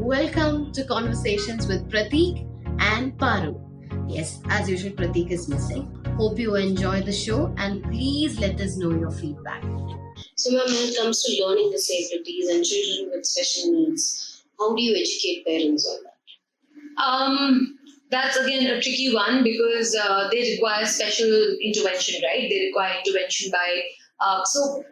Welcome to Conversations with Prathik and Paru. Yes, as usual, Prathik is missing. Hope you enjoy the show and please let us know your feedback. So, ma'am, when it comes to learning disabilities and children with special needs, how do you educate parents on that? That's again a tricky one because they require special intervention, right? They require intervention by so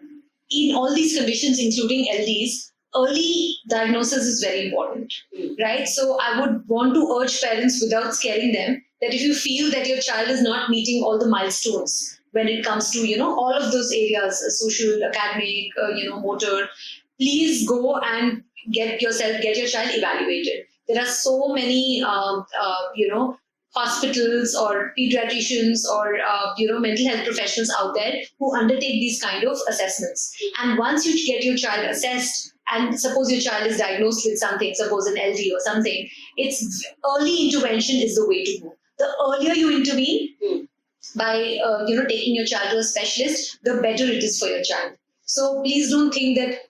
in all these conditions, including LDs, early diagnosis is very important, right? So I would want to urge parents without scaring them that if you feel that your child is not meeting all the milestones when it comes to all of those areas, social, academic, motor, please go and get your child evaluated. There are so many hospitals or pediatricians or mental health professionals out there who undertake these kind of assessments. And once you get your child assessed, and suppose your child is diagnosed with something, suppose an LD or something, it's early intervention is the way to go. The earlier you intervene by taking your child to a specialist, the better it is for your child. So please don't think that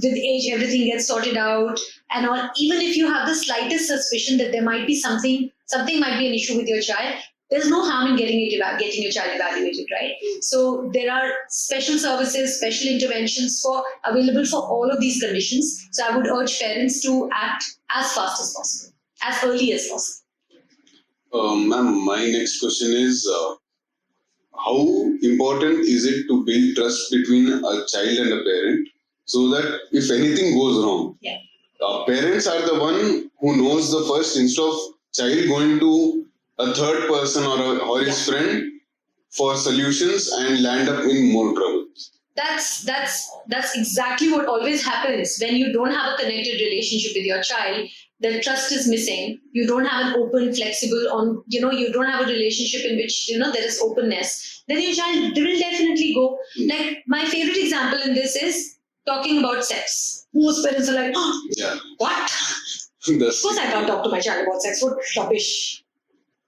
with age everything gets sorted out and all. Even if you have the slightest suspicion that there might be something might be an issue with your child, there's no harm in getting your child evaluated, right? So there are special services, special interventions available for all of these conditions. So I would urge parents to act as fast as possible, as early as possible. Ma'am, my next question is, how important is it to build trust between a child and a parent so that if anything goes wrong, parents are the one who knows the first instead of child going to a third person or his friend for solutions and land up in more trouble. That's exactly what always happens when you don't have a connected relationship with your child. The trust is missing. You don't have an open, flexible you don't have a relationship in which there is openness. Then your child will definitely go. Like my favorite example in this is talking about sex. Most parents are like, what? Of course I can't talk to my child about sex. What rubbish.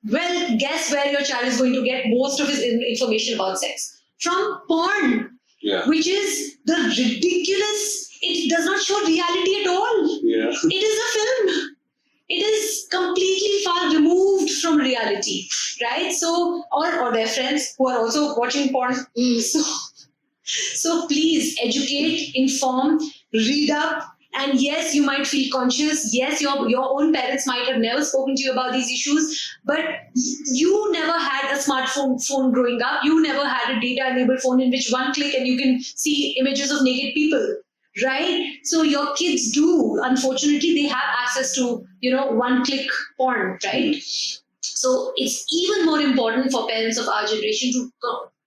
Well, guess where your child is going to get most of his information about sex? From porn. Which is the ridiculous, it does not show reality at all. It is a film. It is completely far removed from reality, right? So, or their friends who are also watching porn. So please educate, inform, read up. And yes, you might feel conscious. Yes, your own parents might have never spoken to you about these issues, but you never had a phone growing up. You never had a data-enabled phone in which one click and you can see images of naked people, right? So your kids do. Unfortunately, they have access to, one-click porn, right? So it's even more important for parents of our generation to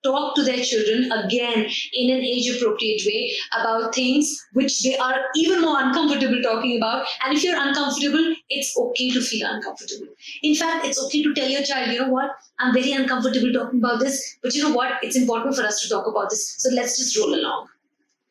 talk to their children again in an age-appropriate way about things which they are even more uncomfortable talking about. And if you're uncomfortable, it's okay to feel uncomfortable. In fact, it's okay to tell your child, you know what, I'm very uncomfortable talking about this, but you know what, it's important for us to talk about this. So let's just roll along.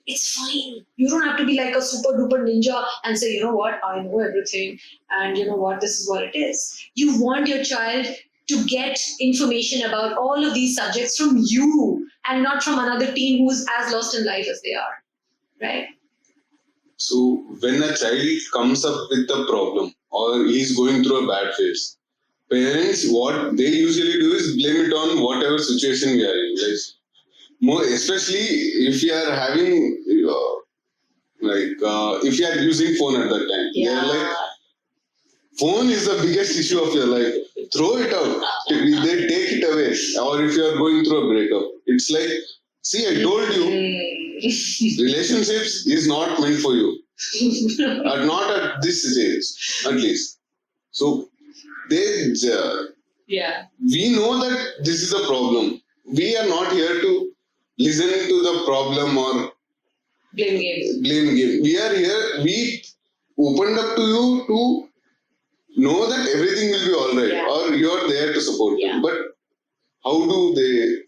It's fine. You don't have to be like a super duper ninja and say, you know what, I know everything. And you know what, this is what it is. You want your child to get information about all of these subjects from you and not from another teen who's as lost in life as they are, right? So when a child comes up with a problem or he's going through a bad phase, parents, what they usually do is blame it on whatever situation we are in. Like, more especially if you are having, if you are using phone at that time. They're like, phone is the biggest issue of your life. Throw it out. They take it away. Or if you are going through a breakup, it's like, see, I told you, relationships is not meant for you. Not at this stage, at least. So, we know that this is a problem. We are not here to listen to the problem or blame game. We are here, we opened up to you to know that everything will be all right, or you're there to support them. But how do they?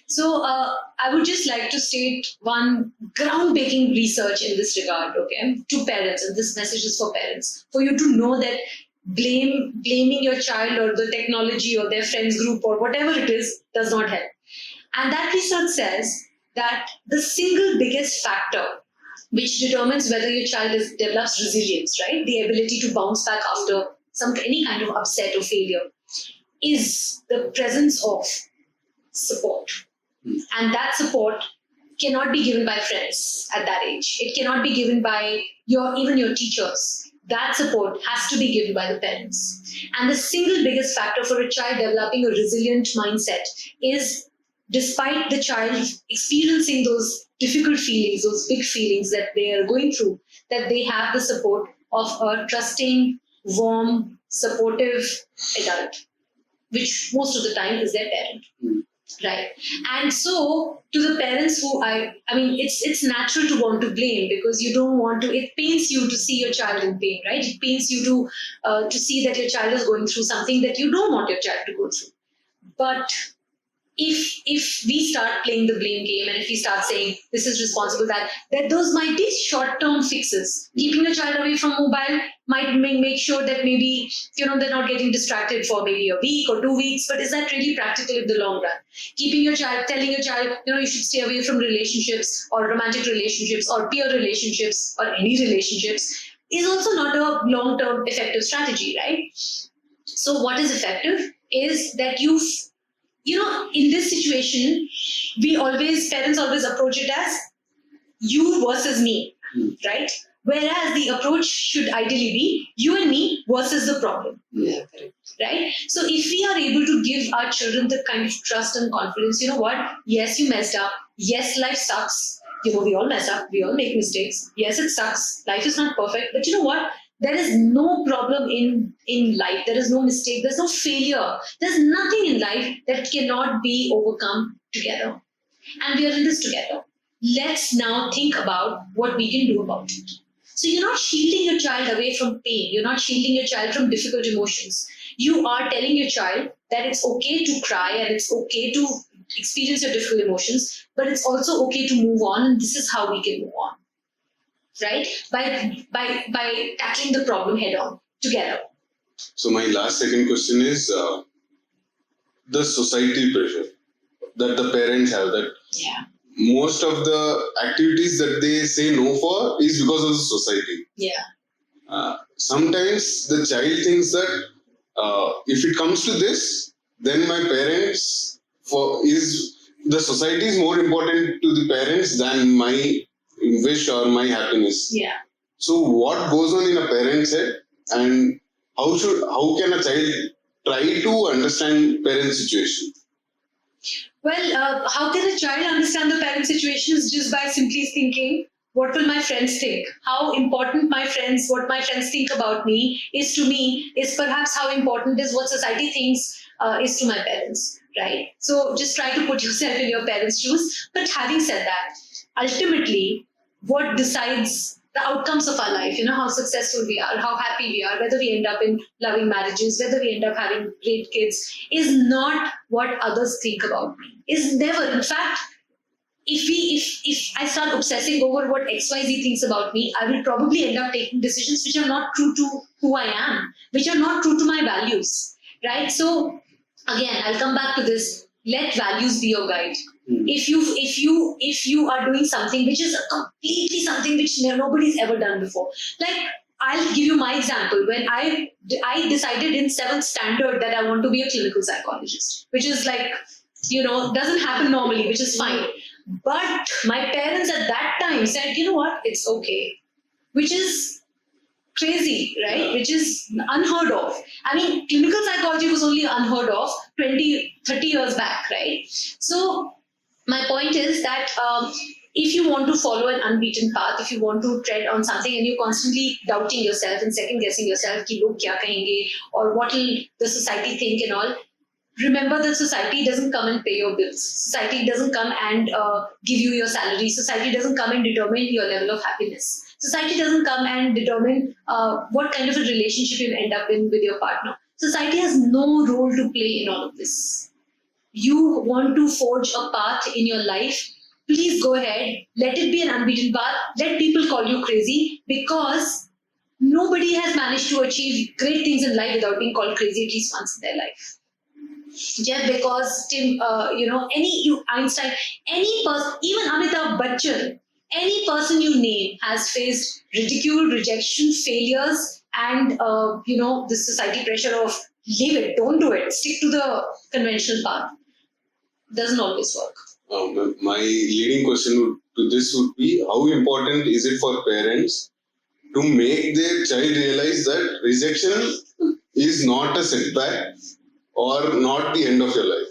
So I would just like to state one groundbreaking research in this regard, okay, to parents, and this message is for parents, for you to know that blaming your child or the technology or their friends group or whatever it is does not help. And that research says that the single biggest factor which determines whether your child develops resilience, right? The ability to bounce back after any kind of upset or failure, is the presence of support. And that support cannot be given by friends at that age. It cannot be given by even your teachers. That support has to be given by the parents. And the single biggest factor for a child developing a resilient mindset is, despite the child experiencing those difficult feelings, those big feelings that they are going through, that they have the support of a trusting, warm, supportive adult, which most of the time is their parent. Right. And so to the parents who I mean, it's natural to want to blame, because you don't want to, it pains you to see your child in pain, right? It pains you to see that your child is going through something that you don't want your child to go through. But if we start playing the blame game, and if we start saying this is responsible, that those might be short-term fixes. Keeping your child away from mobile might make sure that maybe they're not getting distracted for maybe a week or 2 weeks, but is that really practical in the long run? Keeping your child, telling your child you should stay away from relationships or romantic relationships or peer relationships or any relationships is also not a long-term effective strategy, right? So what is effective is that in this situation, parents always approach it as you versus me, right? Whereas the approach should ideally be you and me versus the problem. Yeah, correct. Right? So if we are able to give our children the kind of trust and confidence, yes, you messed up. Yes, life sucks. We all mess up. We all make mistakes. Yes, it sucks. Life is not perfect. But you know what? There is no problem in life. There is no mistake. There's no failure. There's nothing in life that cannot be overcome together. And we are in this together. Let's now think about what we can do about it. So you're not shielding your child away from pain. You're not shielding your child from difficult emotions. You are telling your child that it's okay to cry and it's okay to experience your difficult emotions, but it's also okay to move on, and this is how we can move on. Right? By tackling the problem head on together. So my second question is the society pressure that the parents have, that most of the activities that they say no for is because of the society. Sometimes the child thinks that if it comes to this, then my parents the society is more important to the parents than my wish or my happiness. So what goes on in a parent's head, and how can a child try to understand parent situation? Well, how can a child understand the parent situation is just by simply thinking, what will my friends think? How important what my friends think about me is to me is perhaps how important is what society thinks is to my parents, right? So just try to put yourself in your parents' shoes. But having said that, ultimately, what decides the outcomes of our life, how successful we are, how happy we are, whether we end up in loving marriages, whether we end up having great kids, is not what others think about me. Is never. In fact, if I start obsessing over what XYZ thinks about me, I will probably end up taking decisions which are not true to who I am, which are not true to my values, right? So again, I'll come back to this. Let values be your guide. If you are doing something which is completely something which nobody's ever done before, like I'll give you my example. When I decided in 7th standard that I want to be a clinical psychologist, which is like, doesn't happen normally, which is fine. But my parents at that time said, you know what, it's okay, which is crazy, right? Which is unheard of. I mean, clinical psychology was only unheard of 20, 30 years back, right? So my point is that if you want to follow an unbeaten path, if you want to tread on something and you're constantly doubting yourself and second guessing yourself, ki log kya kahenge, or what will the society think and all, remember that society doesn't come and pay your bills. Society doesn't come and give you your salary. Society doesn't come and determine your level of happiness. Society doesn't come and determine what kind of a relationship you'll end up in with your partner. Society has no role to play in all of this. You want to forge a path in your life, please go ahead. Let it be an unbeaten path. Let people call you crazy, because nobody has managed to achieve great things in life without being called crazy at least once in their life. Just because Einstein, any person, even Amitabh Bachchan, any person you name has faced ridicule, rejection, failures, and the society pressure of leave it, don't do it, stick to the conventional path. Doesn't always work. My leading question to this would be, how important is it for parents to make their child realize that rejection is not a setback or not the end of your life?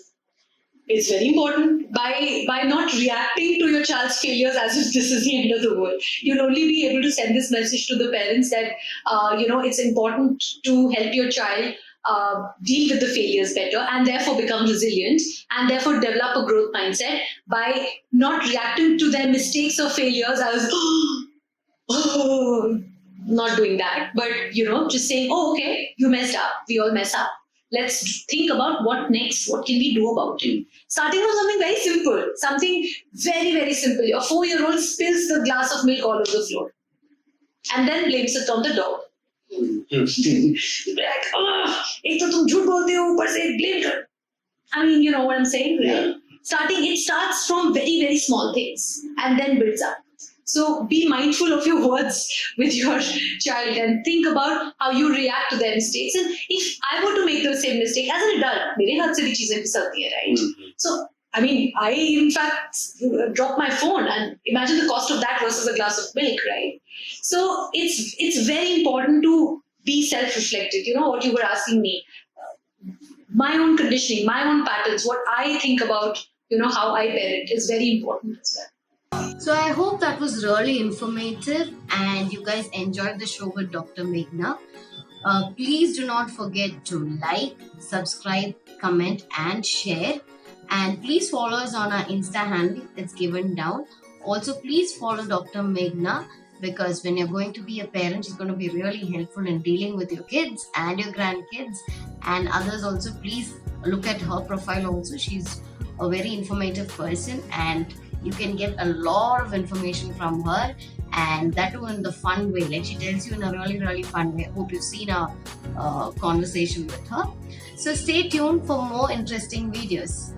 It's very important. By not reacting to your child's failures as if this is the end of the world, you'll only be able to send this message to the parents that it's important to help your child deal with the failures better and therefore become resilient and therefore develop a growth mindset by not reacting to their mistakes or failures as not doing that, but just saying, oh, okay, you messed up, we all mess up, let's think about what next, what can we do about it. Starting from something very simple, something very, very simple. Your 4-year-old spills the glass of milk all over the floor and then blames it on the dog. Like, ek to tum jhoot bolte ho, upar se blame kar. I mean, you know what I'm saying, right? Yeah. It starts from very, very small things and then builds up. So be mindful of your words with your child and think about how you react to their mistakes. And if I were to make the same mistake as an adult, mere haath se bhi cheezein fisalti hai, right? So, I mean, I in fact dropped my phone, and imagine the cost of that versus a glass of milk, right? So it's very important to be self-reflective. You know what you were asking me, my own conditioning, my own patterns, what I think about, how I parent is very important as well. So I hope that was really informative and you guys enjoyed the show with Dr. Meghna. Please do not forget to like, subscribe, comment and share. And please follow us on our Insta handle. It's given down. Also, please follow Dr. Meghna, because when you're going to be a parent, she's going to be really helpful in dealing with your kids and your grandkids and others also. Please look at her profile also. She's a very informative person and you can get a lot of information from her, and that too in the fun way. Like, she tells you in a really, really fun way. Hope you've seen our conversation with her. So stay tuned for more interesting videos.